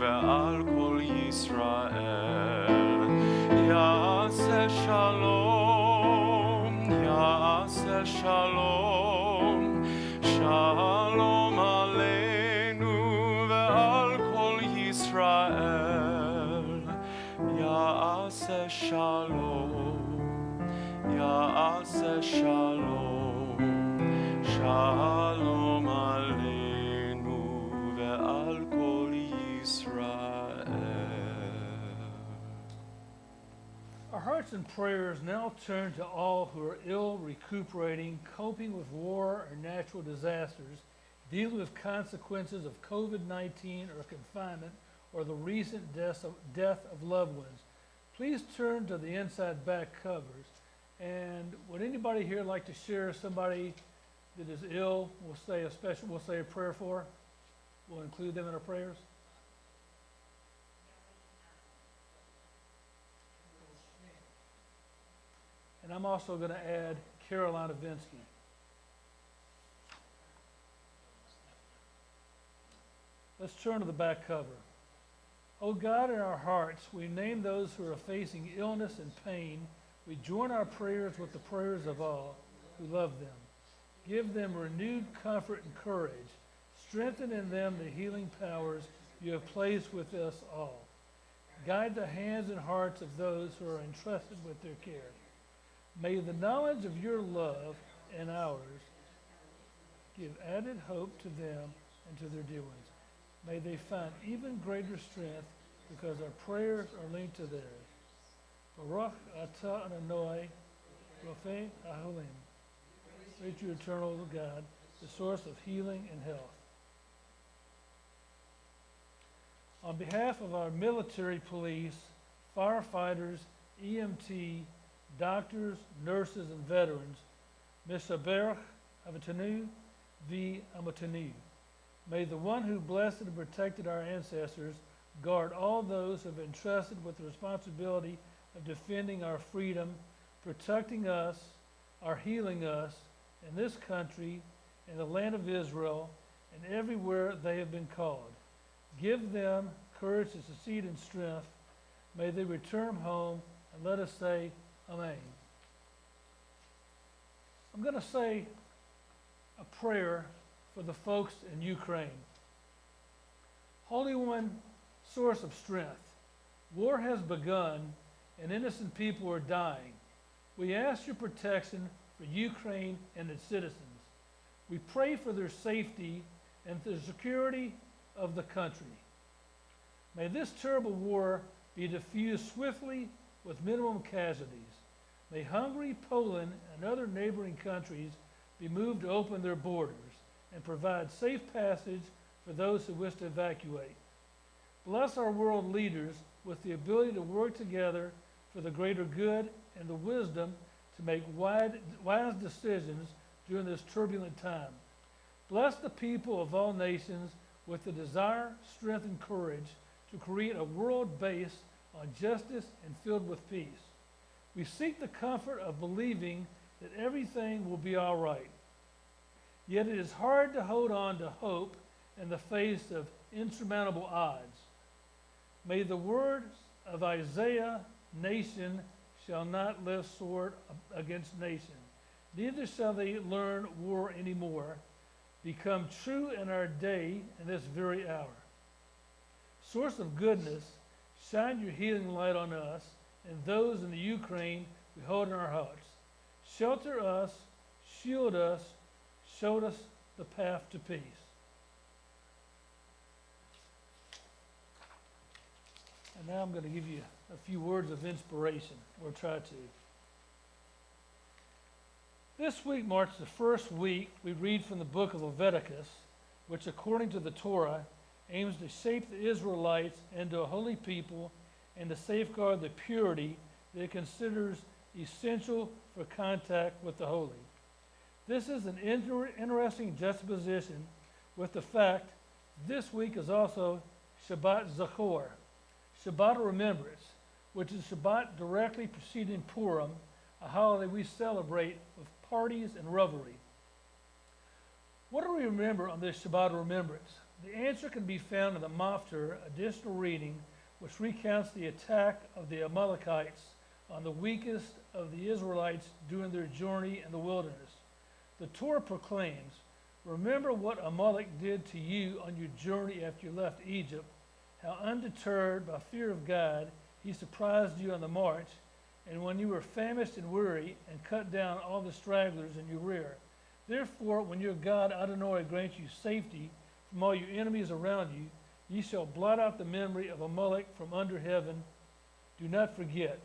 ועל כל ישראל. יעשה שלום, יעשה שלום, שלום עלינו ועל כל ישראל. יעשה שלום, יעשה שלום, שלום עלינו ועל כל ישראל. Our hearts and prayers now turn to all who are ill, recuperating, coping with war or natural disasters, dealing with consequences of COVID-19 or confinement, or the recent death of loved ones. Please turn to the inside back covers. And would anybody here like to share somebody that is ill? We'll say a prayer for. We'll include them in our prayers. And I'm also going to add Caroline Evensky. Let's turn to the back cover. Oh God, in our hearts, we name those who are facing illness and pain. We join our prayers with the prayers of all who love them. Give them renewed comfort and courage. Strengthen in them the healing powers you have placed with us all. Guide the hands and hearts of those who are entrusted with their care. May the knowledge of your love and ours give added hope to them and to their dear ones. May they find even greater strength because our prayers are linked to theirs. Baruch atah Adonai, Rofei Haolam. Praise you, eternal God, the source of healing and health. On behalf of our military police, firefighters, EMT, doctors, nurses, and veterans, Mishaberach Avatanu V. Amatanu. May the one who blessed and protected our ancestors guard all those who have been entrusted with the responsibility of defending our freedom, protecting us, or healing us in this country, in the land of Israel, and everywhere they have been called. Give them courage to succeed in strength. May they return home, and let us say, Amen. I'm going to say a prayer for the folks in Ukraine. Holy One, source of strength, war has begun and innocent people are dying. We ask your protection for Ukraine and its citizens. We pray for their safety and the security of the country. May this terrible war be diffused swiftly with minimum casualties. May Hungary, Poland, and other neighboring countries be moved to open their borders and provide safe passage for those who wish to evacuate. Bless our world leaders with the ability to work together for the greater good and the wisdom to make wise decisions during this turbulent time. Bless the people of all nations with the desire, strength, and courage to create a world based on justice and filled with peace. We seek the comfort of believing that everything will be all right. Yet it is hard to hold on to hope in the face of insurmountable odds. May the words of Isaiah, nation shall not lift sword against nation, neither shall they learn war anymore, become true in our day in this very hour. Source of goodness, shine your healing light on us and those in the Ukraine we hold in our hearts. Shelter us, shield us, show us the path to peace. And now I'm going to give you a few words of inspiration. We'll try to. This week marks the first week we read from the book of Leviticus, which according to the Torah aims to shape the Israelites into a holy people and to safeguard the purity that it considers essential for contact with the holy. This is an interesting juxtaposition with the fact this week is also Shabbat Zachor, Shabbat of Remembrance, which is Shabbat directly preceding Purim, a holiday we celebrate with parties and revelry. What do we remember on this Shabbat of Remembrance? The answer can be found in the Maftir additional reading, which recounts the attack of the Amalekites on the weakest of the Israelites during their journey in the wilderness. The Torah proclaims, "Remember what Amalek did to you on your journey after you left Egypt, how undeterred by fear of God he surprised you on the march, and when you were famished and weary, and cut down all the stragglers in your rear. Therefore, when your God Adonai grants you safety from all your enemies around you, ye shall blot out the memory of Amalek from under heaven. Do not forget,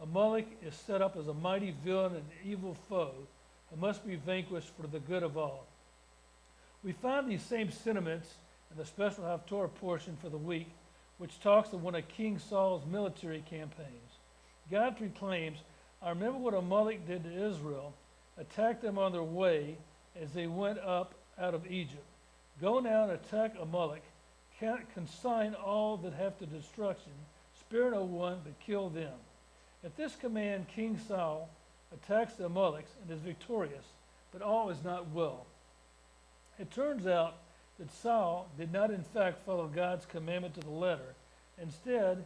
Amalek is set up as a mighty villain and an evil foe who must be vanquished for the good of all." We find these same sentiments in the special Haftorah portion for the week, which talks of one of King Saul's military campaigns. God proclaims, "I remember what Amalek did to Israel, attacked them on their way as they went up out of Egypt. Go now and attack Amalek, consign all that have to destruction, spare no one, but kill them." At this command, King Saul attacks the Amaleks and is victorious, but all is not well. It turns out that Saul did not in fact follow God's commandment to the letter. Instead,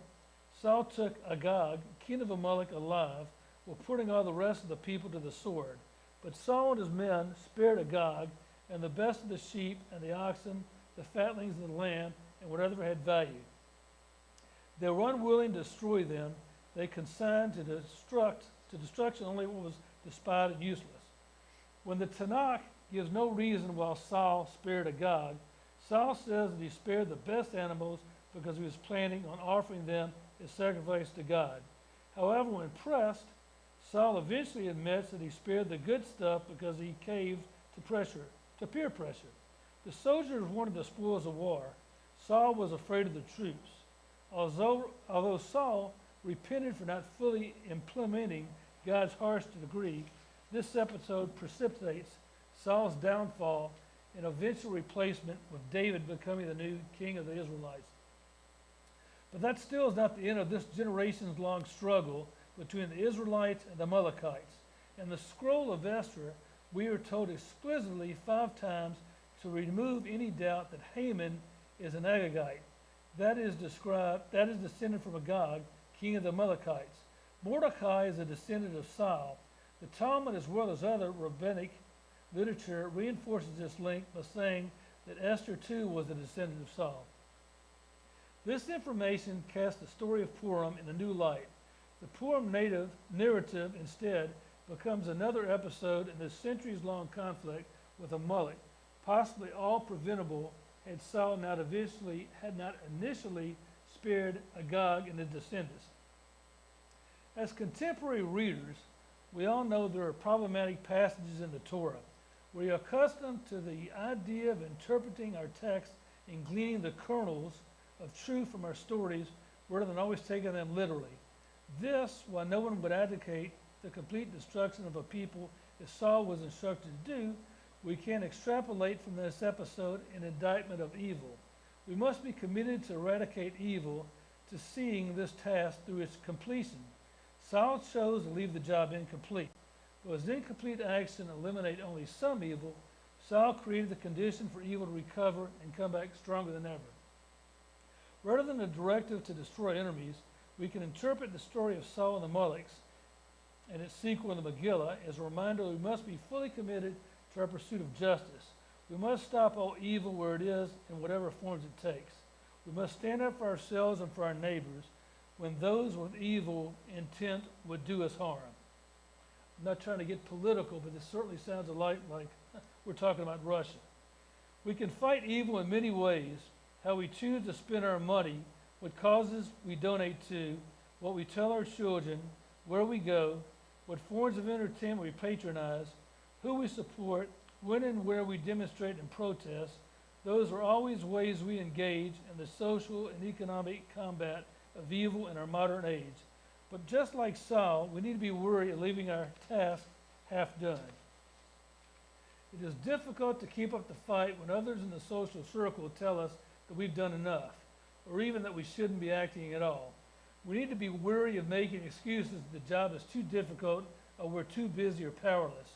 Saul took Agag, king of Amalek, alive, while putting all the rest of the people to the sword. But Saul and his men spared Agag and the best of the sheep and the oxen, the fatlings of the lamb, and whatever had value. They were unwilling to destroy them. They consigned to destruction only what was despised and useless. When the Tanakh gives no reason why Saul spared Agag, Saul says that he spared the best animals because he was planning on offering them as sacrifice to God. However, when pressed, Saul eventually admits that he spared the good stuff because he caved to peer pressure. The soldiers wanted the spoils of war. Saul was afraid of the troops. Although Saul repented for not fully implementing God's harsh decree, this episode precipitates Saul's downfall and eventual replacement with David becoming the new king of the Israelites. But that still is not the end of this generation's long struggle between the Israelites and the Amalekites. In the scroll of Esther, we are told explicitly 5 times to remove any doubt that Haman is an Agagite. That is descended from Agag, king of the Amalekites. Mordecai is a descendant of Saul. The Talmud, as well as other rabbinic literature, reinforces this link by saying that Esther too was a descendant of Saul. This information casts the story of Purim in a new light. The Purim narrative instead becomes another episode in the centuries-long conflict with Amalek, possibly all preventable had Saul not initially spared Agag and his descendants. As contemporary readers, we all know there are problematic passages in the Torah. We are accustomed to the idea of interpreting our text and gleaning the kernels of truth from our stories rather than always taking them literally. This, while no one would advocate the complete destruction of a people as Saul was instructed to do, we can extrapolate from this episode an indictment of evil. We must be committed to eradicate evil, to seeing this task through its completion. Saul chose to leave the job incomplete. Though his incomplete action eliminated only some evil, Saul created the condition for evil to recover and come back stronger than ever. Rather than a directive to destroy enemies, we can interpret the story of Saul and the Amaleks and its sequel in the Megillah as a reminder that we must be fully committed to our pursuit of justice. We must stop all evil where it is in whatever forms it takes. We must stand up for ourselves and for our neighbors when those with evil intent would do us harm. I'm not trying to get political, but this certainly sounds a lot like we're talking about Russia. We can fight evil in many ways: how we choose to spend our money, what causes we donate to, what we tell our children, where we go, what forms of entertainment we patronize, who we support, when and where we demonstrate and protest. Those are always ways we engage in the social and economic combat of evil in our modern age. But just like Saul, we need to be wary of leaving our task half done. It is difficult to keep up the fight when others in the social circle tell us that we've done enough, or even that we shouldn't be acting at all. We need to be wary of making excuses that the job is too difficult, or we're too busy or powerless.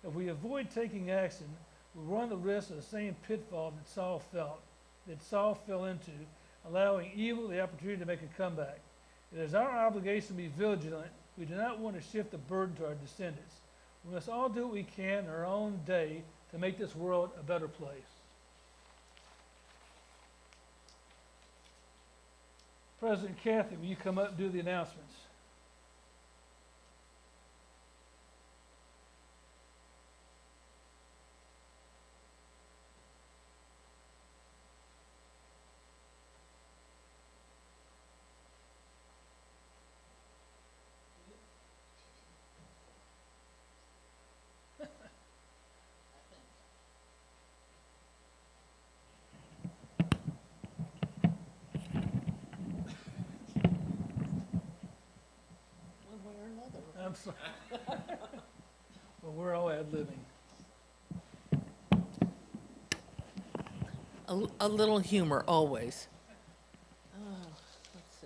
If we avoid taking action, we run the risk of the same pitfall that Saul felt. that Saul fell into, allowing evil the opportunity to make a comeback. It is our obligation to be vigilant. We do not want to shift the burden to our descendants. We must all do what we can in our own day to make this world a better place. President Kathy, will you come up and do the announcements? I'm sorry. Well, we're all ad-libbing. A little humor, always. Let's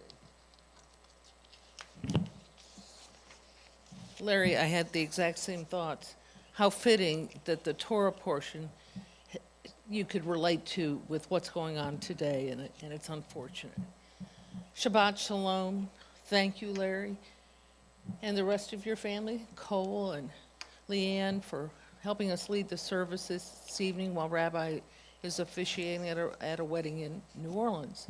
see. Larry, I had the exact same thoughts. How fitting that the Torah portion you could relate to with what's going on today, and it's unfortunate. Shabbat Shalom. Thank you, Larry. And the rest of your family, Cole and Leanne, for helping us lead the service this evening while Rabbi is officiating at a wedding in New Orleans.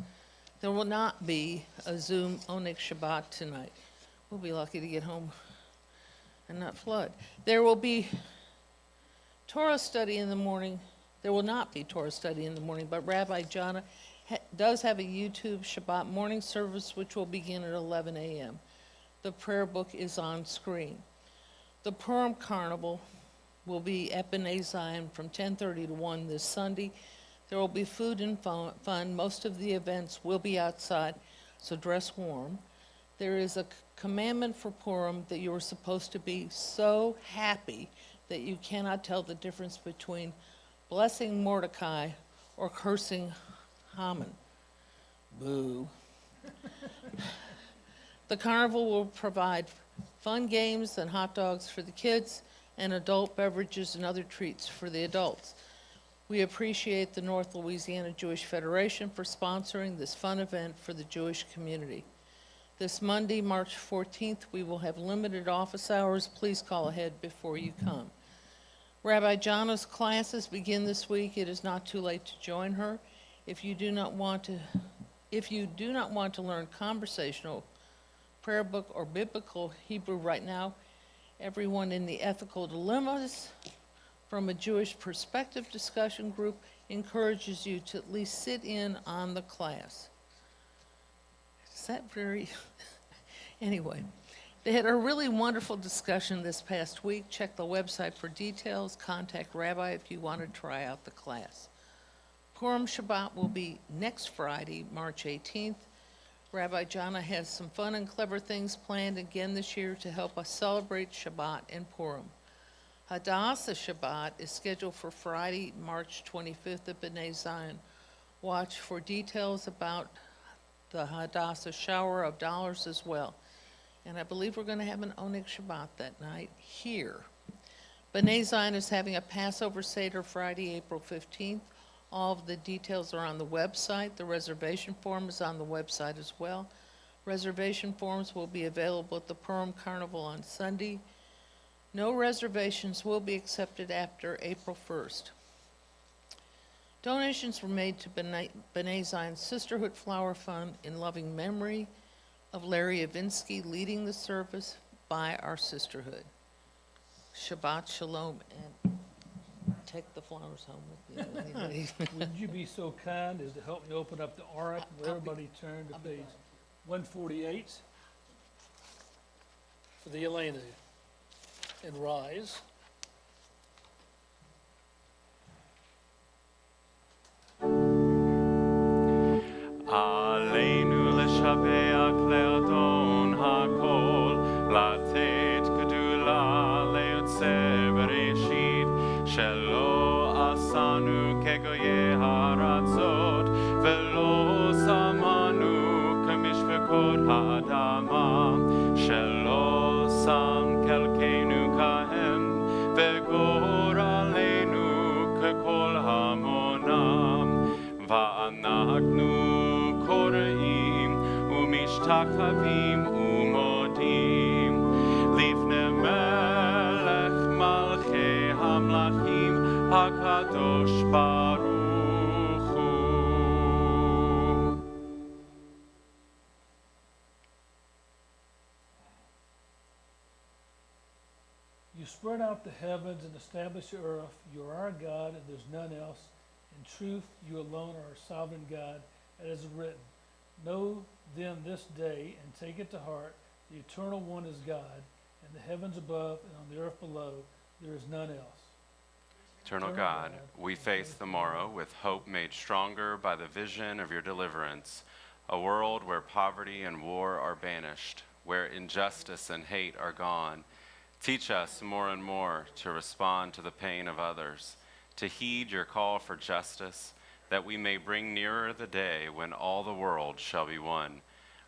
There will not be a Zoom Onyx Shabbat tonight. We'll be lucky to get home and not flood. There will be Torah study in the morning. There will not be Torah study in the morning, but Rabbi Jana does have a YouTube Shabbat morning service, which will begin at 11 a.m. The prayer book is on screen. The Purim Carnival will be at B'nai Zion from 10:30 to 1 this Sunday. There will be food and fun. Most of the events will be outside, so dress warm. There is a commandment for Purim that you are supposed to be so happy that you cannot tell the difference between blessing Mordecai or cursing Haman. Boo. The carnival will provide fun games and hot dogs for the kids and adult beverages and other treats for the adults. We appreciate the North Louisiana Jewish Federation for sponsoring this fun event for the Jewish community. This Monday, March 14th, we will have limited office hours. Please call ahead before you come. Rabbi Jana's classes begin this week. It is not too late to join her. If you do not want to learn conversational prayer book or biblical Hebrew right now, everyone in the ethical dilemmas from a Jewish perspective discussion group encourages you to at least sit in on the class. Is that very... Anyway, they had a really wonderful discussion this past week. Check the website for details. Contact Rabbi if you want to try out the class. Purim Shabbat will be next Friday, March 18th. Rabbi Jana has some fun and clever things planned again this year to help us celebrate Shabbat and Purim. Hadassah Shabbat is scheduled for Friday, March 25th at B'nai Zion. Watch for details about the Hadassah shower of dollars as well. And I believe we're going to have an Onyx Shabbat that night here. B'nai Zion is having a Passover Seder Friday, April 15th. All of the details are on the website. The reservation form is on the website as well. Reservation forms will be available at the Purim Carnival on Sunday. No reservations will be accepted after April 1st. Donations were made to B'nai Zion's Sisterhood Flower Fund in loving memory of Larry Evensky leading the service by our sisterhood. Shabbat Shalom, and take the flowers home with you. Anyway. Would you be so kind as to help me open up the Arik? Will everybody turn to page 148 for the Elena and rise. עלינו לשבח לאדון הכל, לתת גדולה ליוצר בראשית, שלא עשנו כגויי הארצות, ולא שמנו כמשפחות האדמה, שלא שם חלקנו כהם, וגורלנו ככל המונם, ואנחנו takavim umodim, lifne melech malchei hamlachim, hakadosh baruch hu. You spread out the heavens and establish the earth. You are our God, and there's none else. In truth, you alone are our sovereign God, as is written. Know then this day, and take it to heart, the Eternal One is God, and the heavens above and on the earth below, there is none else. Eternal God, we face the morrow with hope made stronger by the vision of your deliverance, a world where poverty and war are banished, where injustice and hate are gone. Teach us more and more to respond to the pain of others, to heed your call for justice, that we may bring nearer the day when all the world shall be one.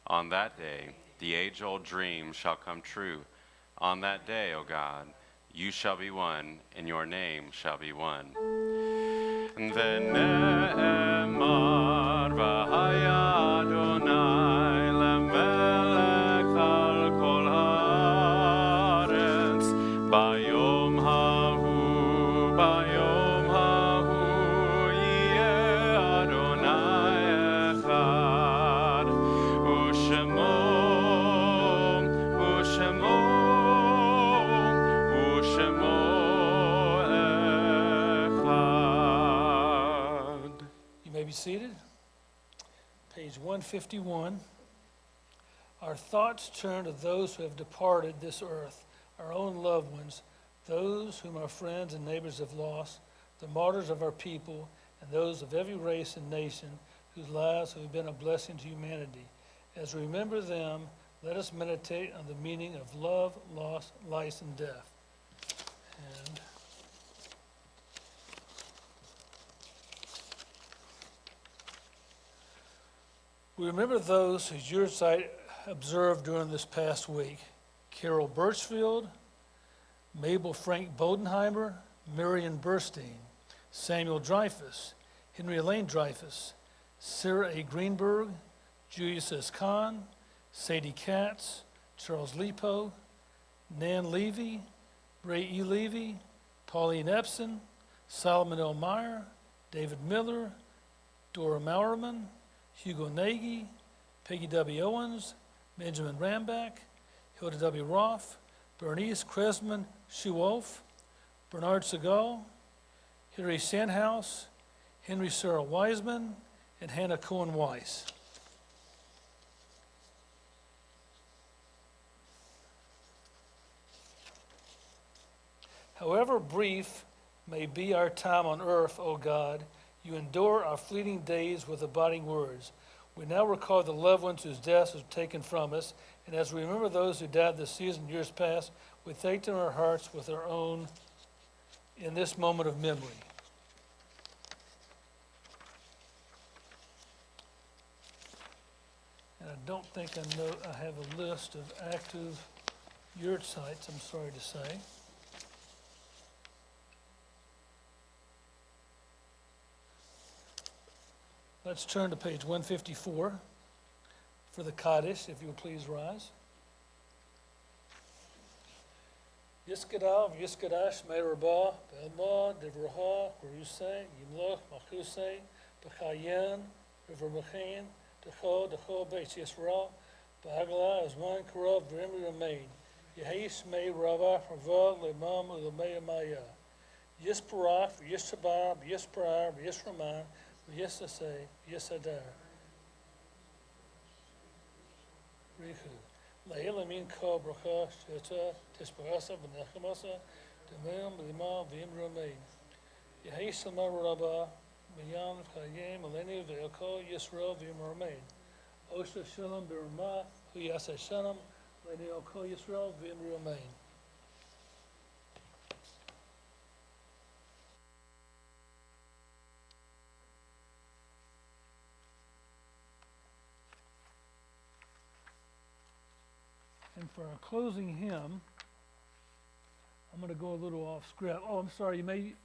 On that day, the age-old dream shall come true. On that day, O God, you shall be one, and your name shall be one. V'ne'emar v'haya Adonai lemelech al kol haaretz, bayom hahu yeh Adonai echad, u'shemo echad. You may be seated. Page 151. Our thoughts turn to those who have departed this earth, our own loved ones, those whom our friends and neighbors have lost, the martyrs of our people, and those of every race and nation whose lives have been a blessing to humanity. As we remember them, let us meditate on the meaning of love, loss, life, and death. And we remember those whose yahrzeit observed during this past week: Carol Birchfield, Mabel Frank Bodenheimer, Marion Burstein, Samuel Dreyfus, Henry Elaine Dreyfus, Sarah A. Greenberg, Julius S. Kahn, Sadie Katz, Charles Lipo, Nan Levy, Ray E. Levy, Pauline Epson, Solomon L. Meyer, David Miller, Dora Maurerman, Hugo Nagy, Peggy W. Owens, Benjamin Ramback, Hilda W. Roth, Bernice Kresman Schuolf, Bernard Segal, Hilary Sandhouse, Henry Sarah Wiseman, and Hannah Cohen Weiss. However brief may be our time on earth, O God, you endure our fleeting days with abiding words. We now recall the loved ones whose deaths were taken from us, and as we remember those who died this season, years past, we thank them in our hearts with our own in this moment of memory. And I don't think I have a list of active yahrzeits, I'm sorry to say. Let's turn to page 154 for the Kaddish, if you'll please rise. Yiskadav, Yiskadash, Me'erabah, Be'elma, Devraha, Berusay, Yimloch, Machusay, B'chayen, River Mechain, Decho, Beis Yisrael, Ba'agala, Azman, Karav, V'rimri Remain, Yehish, Me'erabah, Rava, Le'mam, U'lemei Maya, Yisparach, Yishabar, Yisparar, Yisraman, Yesasay, Yesadar. Rihu. La'ilamin ka bracha sheta tisparasa v'nechamasa demem lima v'im romein. Yehi sama rabba miyan chayim aleni v'yako Yisrael v'im romein. Osha shalom b'rama hu yasa shalom aleni oko Yisrael v'im romein. And for our closing hymn, I'm going to go a little off script. Oh, I'm sorry.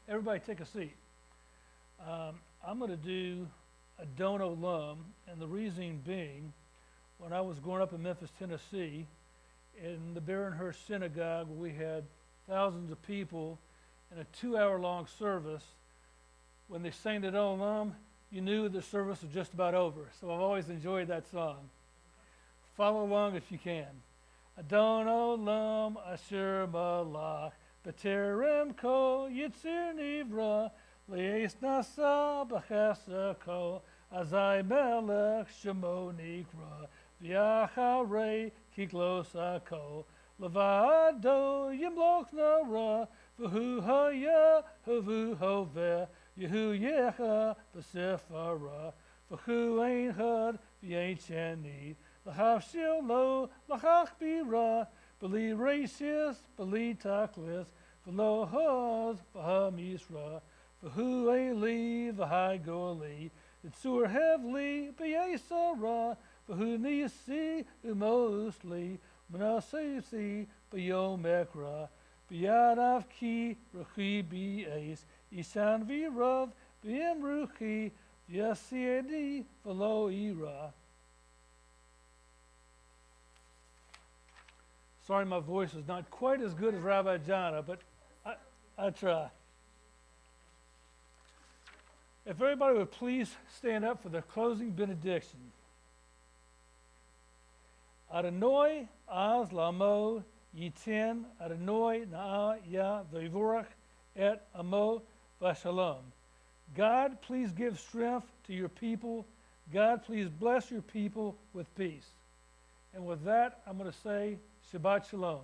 Everybody take a seat. I'm going to do a Don Olam, and the reason being, when I was growing up in Memphis, Tennessee, in the Barrenhurst Synagogue, where we had thousands of people in a 2-hour-long service. When they sang the Olam, you knew the service was just about over. So I've always enjoyed that song. Follow along if you can. Adon Olam Asher Malach B'terem Kol Yitzir Nivra Le'es Nasa B'chesed Kol Azai Melech Shemo Nikra V'yacharei Kiklos HaKol Levado Yimloch Nara V'hu Haya V'hu Hoveh Yehu Yecha B'Sefara V'hu Ein Had V'Ein Sheni L'chav Shilo L'chach Bira B'li Rashis B'li Taklis V'lo Hoz B'ha Misra V'hu Eli V'hai Goli Yitzur Hevli B'Yesara V'hu Nisi U'Mosli M'nasesi B'yom Ekra B'yadav Ki Ruchi B'Eis Ishan V'Rav B'Im Ruchi V'Yasiedi V'lo Ira. Sorry my voice is not quite as good as Rabbi Jana, but I try. If everybody would please stand up for the closing benediction. Adonai az lamo yitin Adonai na'a ya v'yivorach et amo v'shalom. God, please give strength to your people. God, please bless your people with peace. And with that, I'm going to say Shabbat Shalom.